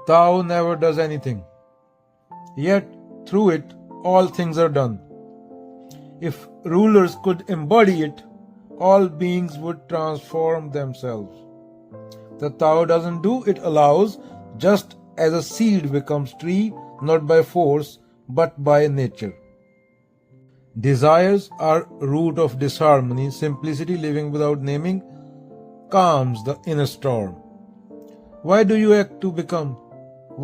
Tao never does anything, yet through it all things are done. If rulers could embody it, all beings would transform themselves. The Tao doesn't do, it allows, just as a seed becomes tree, not by force, but by nature. Desires are root of disharmony. Simplicity, living without naming, calms the inner storm. Why do you act to become?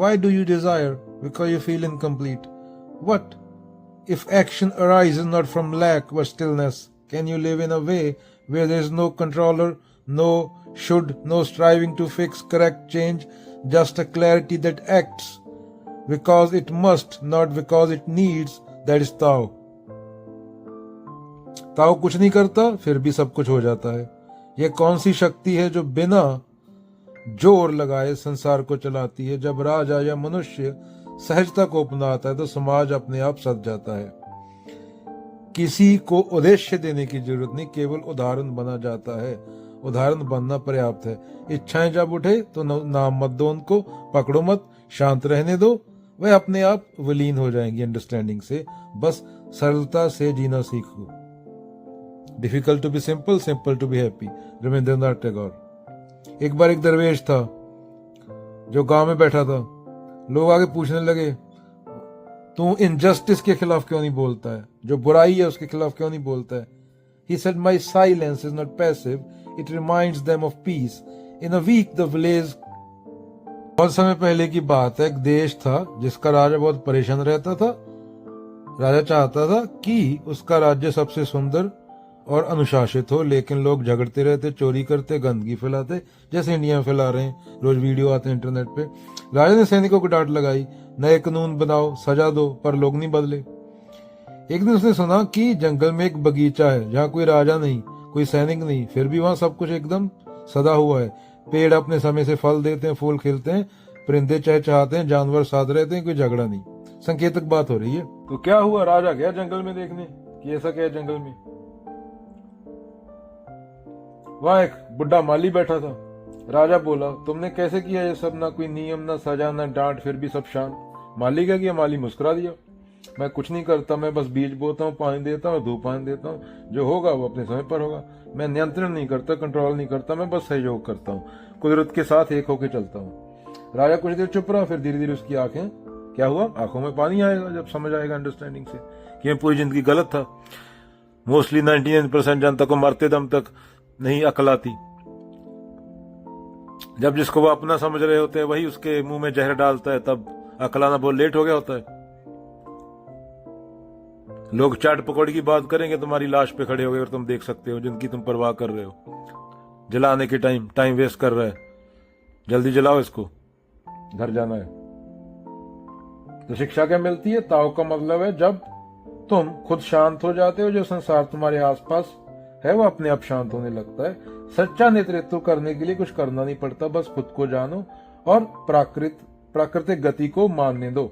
Why do you desire? Because you feel incomplete. What if action arises not from lack but stillness? Can you live in a way where there is no controller, no should, no striving to fix, correct, change, just a clarity that acts because it must, not because it needs? That is Tao. ताओ कुछ नहीं करता फिर भी सब कुछ हो जाता है। यह कौन सी शक्ति है जो बिना जोर लगाए संसार को चलाती है? जब राजा या मनुष्य सहजता को अपनाता है तो समाज अपने आप सज जाता है। किसी को उद्देश्य देने की जरूरत नहीं, केवल उदाहरण बना जाता है। उदाहरण बनना पर्याप्त है। इच्छाएं जब उठे तो नाम मत दो उनको, पकड़ो मत, शांत रहने दो, वह अपने आप विलीन हो जाएंगी अंडरस्टैंडिंग से। बस सरलता से जीना सीखो। Difficult to be simple, simple to be happy, Rabindranath Tagore. एक बार एक दरवेश था जो गांव में बैठा था। लोग आगे पूछने लगे, तू इनजस्टिस के खिलाफ क्यों नहीं बोलता है, जो बुराई है उसके खिलाफ क्यों नहीं बोलता है? He said, my silence is not passive, it reminds them of peace. In a week the village. बहुत समय पहले की बात है, एक देश था जिसका राजा बहुत परेशान रहता था। राजा चाहता था कि उसका राज्य सबसे सुंदर और अनुशासित हो, लेकिन लोग झगड़ते रहते, चोरी करते, गंदगी फैलाते, जैसे इंडिया में फैला रहे हैं, रोज वीडियो आते हैं इंटरनेट पे। राजा ने सैनिकों को डांट लगाई, नए कानून बनाओ, सजा दो, पर लोग नहीं बदले। एक दिन उसने सुना कि जंगल में एक बगीचा है जहाँ कोई राजा नहीं, कोई सैनिक नहीं, फिर भी वहां सब कुछ एकदम सदा हुआ है। पेड़ अपने समय से फल देते हैं, फूल खिलते हैं, परिंदे चहचहाते हैं, जानवर साथ रहते हैं, कोई झगड़ा नहीं। संकेतक बात हो रही है। तो क्या हुआ, राजा गया जंगल में देखने कि ऐसा क्या है जंगल में। वहां एक बुढ़ा माली बैठा था। राजा बोला, तुमने कैसे किया ये सब? ना कोई नियम, ना सजा, ना डांट, फिर भी सब शांत। माली क्या किया? माली मुस्कुरा दिया, मैं कुछ नहीं करता, मैं बस बीज बोता हूँ, पानी देता हूँ, धूप पानी देता हूँ, जो होगा वो अपने समय पर होगा। मैं नियंत्रण नहीं करता, कंट्रोल नहीं करता, मैं बस सहयोग करता हूँ, कुदरत के साथ एक होकर चलता हूँ। राजा कुछ देर चुप रहा, फिर धीरे धीरे उसकी आंखें, क्या हुआ, आंखों में पानी आएगा जब समझ आएगा अंडरस्टैंडिंग से कि मैं पूरी जिंदगी गलत था। मोस्टली 99% जनता को मरते दम तक नहीं अकल आती। जब जिसको वो अपना समझ रहे होते हैं वही उसके मुंह में जहर डालता है, तब अकल आना बहुत लेट हो गया होता है। लोग चाट पकौड़ी की बात करेंगे, तुम्हारी लाश पे खड़े हो गए और तुम देख सकते हो, जिनकी तुम परवाह कर रहे हो। जलाने के टाइम वेस्ट कर रहा है, जल्दी जलाओ इसको, घर जाना है। तो शिक्षा क्या मिलती है? ताओ का मतलब है जब तुम खुद शांत हो जाते हो, जो संसार तुम्हारे आसपास है वो अपने आप शांत होने लगता है। सच्चा नेतृत्व करने के लिए कुछ करना नहीं पड़ता, बस खुद को जानो और प्राकृतिक गति को मानने दो।